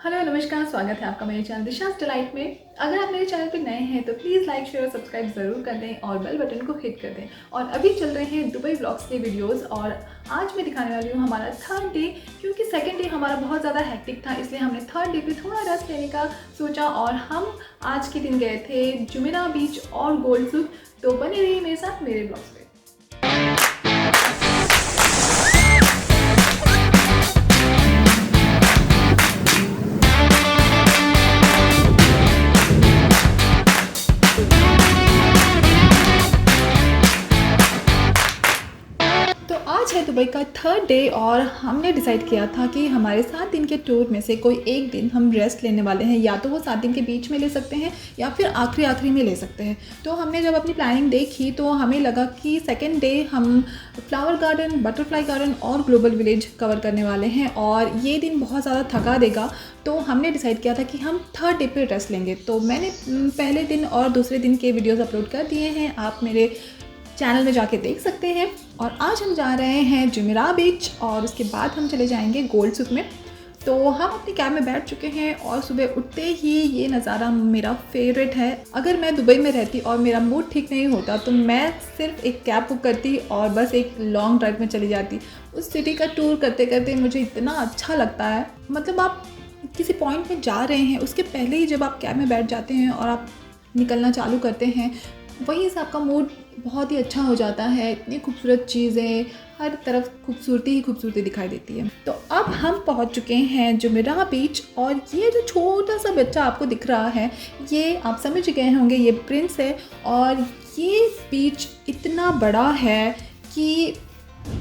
Hello नमस्कार, स्वागत है आपका मेरे चैनल दिशाज़ डिलाइट में। अगर आप मेरे चैनल पर नए हैं तो प्लीज़ लाइक शेयर और सब्सक्राइब ज़रूर कर दें और बेल बटन को हिट कर दें। और अभी चल रहे हैं दुबई व्लॉग्स के वीडियोस और आज मैं दिखाने वाली हूँ हमारा थर्ड डे, क्योंकि सेकंड डे हमारा बहुत ज़्यादा हेक्टिक था, इसलिए हमने थर्ड डे पे थोड़ा रेस्ट लेने का सोचा और हम आज के दिन गए थे जुमेरा बीच और गोल्ड सुक। तो बने रहिए मेरे साथ मेरे ब्लॉग्स पे। आज है दुबई का थर्ड डे और हमने डिसाइड किया था कि हमारे 7 दिन के टूर में से कोई एक दिन हम रेस्ट लेने वाले हैं, या तो वो 7 दिन के बीच में ले सकते हैं या फिर आखिरी में ले सकते हैं। तो हमने जब अपनी प्लानिंग देखी तो हमें लगा कि सेकेंड डे हम फ्लावर गार्डन, बटरफ्लाई गार्डन और ग्लोबल विलेज कवर करने वाले हैं और ये दिन बहुत ज़्यादा थका देगा। तो हमने डिसाइड किया था कि हम थर्ड डे पे रेस्ट लेंगे। तो मैंने पहले दिन और दूसरे दिन के वीडियोज़ अपलोड कर दिए हैं, आप मेरे चैनल में जाके देख सकते हैं। और आज हम जा रहे हैं जुमेरा बीच और उसके बाद हम चले जाएंगे गोल्ड सुक में। तो हम अपनी कैब में बैठ चुके हैं और सुबह उठते ही ये नज़ारा मेरा फेवरेट है। अगर मैं दुबई में रहती और मेरा मूड ठीक नहीं होता तो मैं सिर्फ एक कैब बुक करती और बस एक लॉन्ग ड्राइव में चली जाती। उस सिटी का टूर करते करते मुझे इतना अच्छा लगता है। मतलब आप किसी पॉइंट में जा रहे हैं, उसके पहले ही जब आप कैब में बैठ जाते हैं और आप निकलना चालू करते हैं, वहीं से आपका मूड बहुत ही अच्छा हो जाता है। इतनी खूबसूरत चीज़ें, हर तरफ खूबसूरती ही खूबसूरती दिखाई देती है। तो अब हम पहुंच चुके हैं जुमेरा बीच और ये जो छोटा सा बच्चा आपको दिख रहा है, ये आप समझ गए होंगे, ये प्रिंस है। और ये बीच इतना बड़ा है कि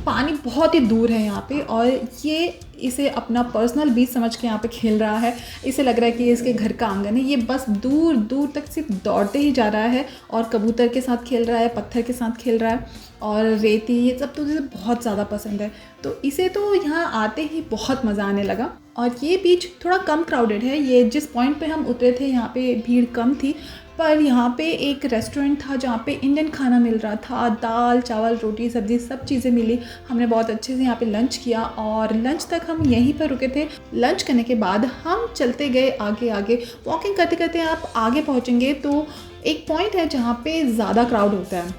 पानी बहुत ही दूर है यहाँ पे और ये इसे अपना पर्सनल बीच समझ के यहाँ पे खेल रहा है। इसे लग रहा है कि ये इसके घर का आंगन है। ये बस दूर दूर तक सिर्फ दौड़ते ही जा रहा है और कबूतर के साथ खेल रहा है, पत्थर के साथ खेल रहा है और रेती, ये सब तो इसे बहुत ज़्यादा पसंद है। तो इसे तो यहाँ आते ही बहुत मज़ा आने लगा। और ये बीच थोड़ा कम क्राउडेड है। ये जिस पॉइंट पे हम उतरे थे यहाँ पे भीड़ कम थी, पर यहाँ पे एक रेस्टोरेंट था जहाँ पे इंडियन खाना मिल रहा था। दाल चावल रोटी सब्ज़ी सब चीज़ें मिली। हमने बहुत अच्छे से यहाँ पे लंच किया और लंच तक हम यहीं पर रुके थे। लंच करने के बाद हम चलते गए आगे आगे। वॉकिंग करते करते आप आगे पहुँचेंगे तो एक पॉइंट है जहाँ पे ज़्यादा क्राउड होता है,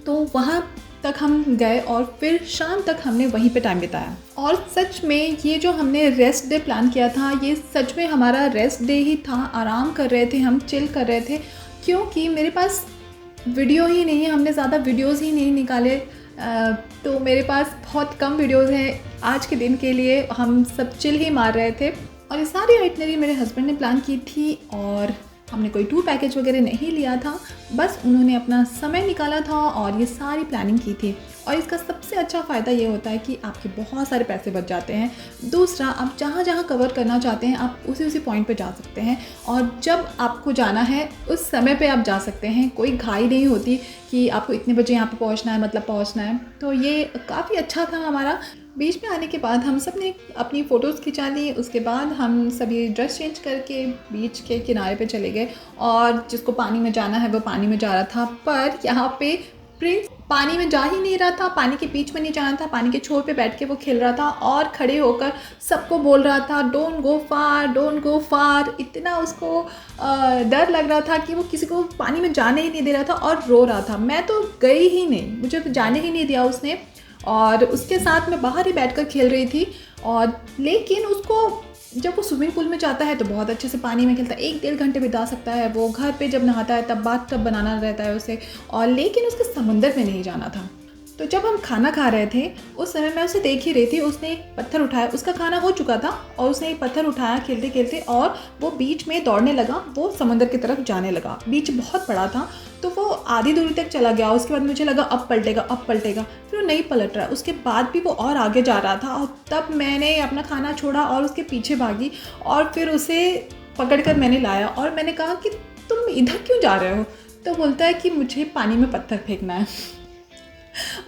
तो वहाँ तक हम गए और फिर शाम तक हमने वहीं पे टाइम बिताया। और सच में ये जो हमने रेस्ट डे प्लान किया था, ये सच में हमारा रेस्ट डे ही था। आराम कर रहे थे, हम चिल कर रहे थे, क्योंकि मेरे पास वीडियो ही नहीं है, हमने ज़्यादा वीडियोस ही नहीं निकाले। तो मेरे पास बहुत कम वीडियोस हैं आज के दिन के लिए। हम सब चिल ही मार रहे थे और ये सारी आइटनरी मेरे हस्बैंड ने प्लान की थी और हमने कोई टूर पैकेज वगैरह नहीं लिया था, बस उन्होंने अपना समय निकाला था और ये सारी प्लानिंग की थी। और इसका सबसे अच्छा फ़ायदा ये होता है कि आपके बहुत सारे पैसे बच जाते हैं। दूसरा, आप जहाँ जहाँ कवर करना चाहते हैं आप उसी पॉइंट पे जा सकते हैं और जब आपको जाना है उस समय पे आप जा सकते हैं। कोई घाई नहीं होती कि आपको इतने बजे यहाँ पे पहुँचना है, मतलब पहुँचना है। तो ये काफ़ी अच्छा था हमारा। बीच में आने के बाद हम सब ने अपनी फ़ोटोज़ खिंचा ली। उसके बाद हम सभी ड्रेस चेंज करके बीच के किनारे पे चले गए और जिसको पानी में जाना है वो पानी में जा रहा था। पर यहाँ पे प्रिंस पानी में जा ही नहीं रहा था, पानी के बीच में नहीं जाना था, पानी के छोर पे बैठ के वो खेल रहा था और खड़े होकर सबको बोल रहा था don't go far, don't go फार। इतना उसको डर लग रहा था कि वो किसी को पानी में जाने ही नहीं दे रहा था और रो रहा था। मैं तो गई ही नहीं, मुझे तो जाने ही नहीं दिया उसने। और उसके साथ मैं बाहर ही बैठकर खेल रही थी। और लेकिन उसको जब वो स्विमिंग पूल में जाता है तो बहुत अच्छे से पानी में खेलता है, 1-1.5 घंटे बिता सकता है। वो घर पे जब नहाता है तब बाथ टब बनाना रहता है उसे, और लेकिन उसके समंदर में नहीं जाना था। तो जब हम खाना खा रहे थे उस समय मैं उसे देख ही रही थी। उसने एक पत्थर उठाया, उसका खाना हो चुका था और उसने एक पत्थर उठाया खेलते खेलते और वो बीच में दौड़ने लगा, वो समंदर की तरफ जाने लगा। बीच बहुत बड़ा था तो वो आधी दूरी तक चला गया। उसके बाद मुझे लगा अब पलटेगा अब पलटेगा, फिर वो नहीं पलट रहा। उसके बाद भी वो और आगे जा रहा था और तब मैंने अपना खाना छोड़ा और उसके पीछे भागी और फिर उसे पकड़कर मैंने लाया और मैंने कहा कि तुम इधर क्यों जा रहे हो? तो बोलता है कि मुझे पानी में पत्थर फेंकना है।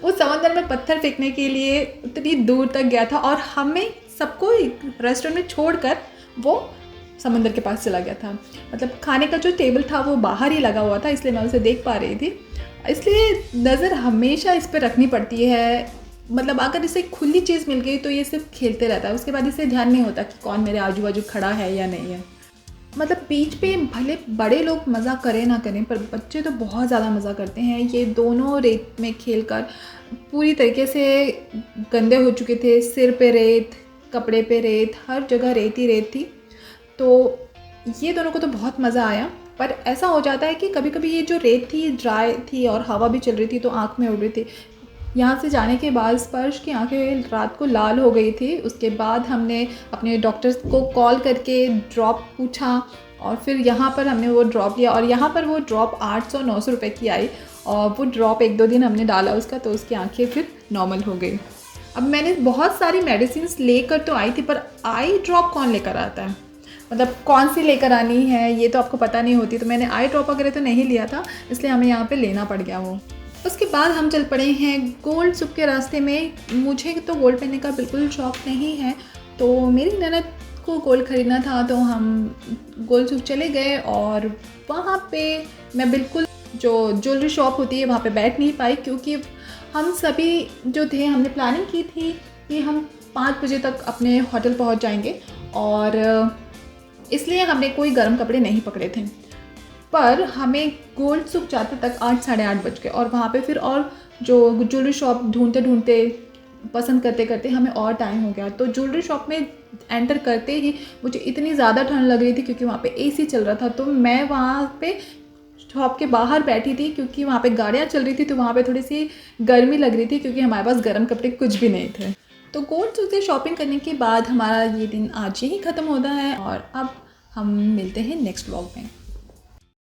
वो समंदर में पत्थर फेंकने के लिए इतनी दूर तक गया था और हमें सबको रेस्टोरेंट में छोड़कर वो समंदर के पास चला गया था। मतलब खाने का जो टेबल था वो बाहर ही लगा हुआ था, इसलिए मैं उसे देख पा रही थी। इसलिए नज़र हमेशा इस पर रखनी पड़ती है मतलब अगर इसे खुली चीज़ मिल गई तो ये सिर्फ खेलते रहता है, उसके बाद इसे ध्यान नहीं होता कि कौन मेरे आजू बाजू खड़ा है या नहीं है। मतलब बीच पे भले बड़े लोग मज़ा करें ना करें, पर बच्चे तो बहुत ज़्यादा मज़ा करते हैं। ये दोनों रेत में खेलकर पूरी तरीके से गंदे हो चुके थे, सिर पे रेत, कपड़े पे रेत, हर जगह रेत ही रेत थी। तो ये दोनों को तो बहुत मज़ा आया। पर ऐसा हो जाता है कि कभी कभी ये जो रेत थी ड्राई थी और हवा भी चल रही थी तो आँख में उड़ रही थी। यहाँ से जाने के बाद स्पर्श की आंखें रात को लाल हो गई थी। उसके बाद हमने अपने डॉक्टर्स को कॉल करके ड्रॉप पूछा और फिर यहाँ पर हमने वो ड्रॉप लिया और यहाँ पर वो ड्रॉप 800-900 रुपये की आई। और वो ड्रॉप 1-2 दिन हमने डाला उसका, तो उसकी आंखें फिर नॉर्मल हो गई। अब मैंने बहुत सारी मेडिसिन लेकर तो आई थी, पर आई ड्रॉप कौन लेकर आता है, मतलब कौन सी लेकर आनी है ये तो आपको पता नहीं होती। तो मैंने आई ड्रॉप वगैरह तो नहीं लिया था, इसलिए हमें यहाँ पे लेना पड़ गया वो। उसके बाद हम चल पड़े हैं गोल्ड सुप के रास्ते में। मुझे तो गोल्ड पहनने का बिल्कुल शौक़ नहीं है, तो मेरी ननद को गोल्ड ख़रीदना था, तो हम गोल्ड सुप चले गए। और वहाँ पे मैं बिल्कुल जो ज्वेलरी शॉप होती है वहाँ पे बैठ नहीं पाई, क्योंकि हम सभी जो थे हमने प्लानिंग की थी कि हम 5 बजे तक अपने होटल पहुँच जाएंगे, और इसलिए हमने कोई गर्म कपड़े नहीं पकड़े थे। पर हमें गोल्ड सुप जाते तक 8-8:30 बज गए, और वहाँ पे फिर और जो ज्वेलरी शॉप ढूंढते ढूंढते पसंद करते करते हमें और टाइम हो गया। तो ज्वेलरी शॉप में एंटर करते ही मुझे इतनी ज़्यादा ठंड लग रही थी, क्योंकि वहाँ पे एसी चल रहा था। तो मैं वहाँ पे शॉप के बाहर बैठी थी, क्योंकि वहाँ पे गाड़ियाँ चल रही थी, तो वहाँ पे थोड़ी सी गर्मी लग रही थी, क्योंकि हमारे पास गर्म कपड़े कुछ भी नहीं थे। तो गोल्ड सुप से शॉपिंग करने के बाद हमारा ये दिन आज ही ख़त्म होता है, और अब हम मिलते हैं नेक्स्ट व्लॉग में।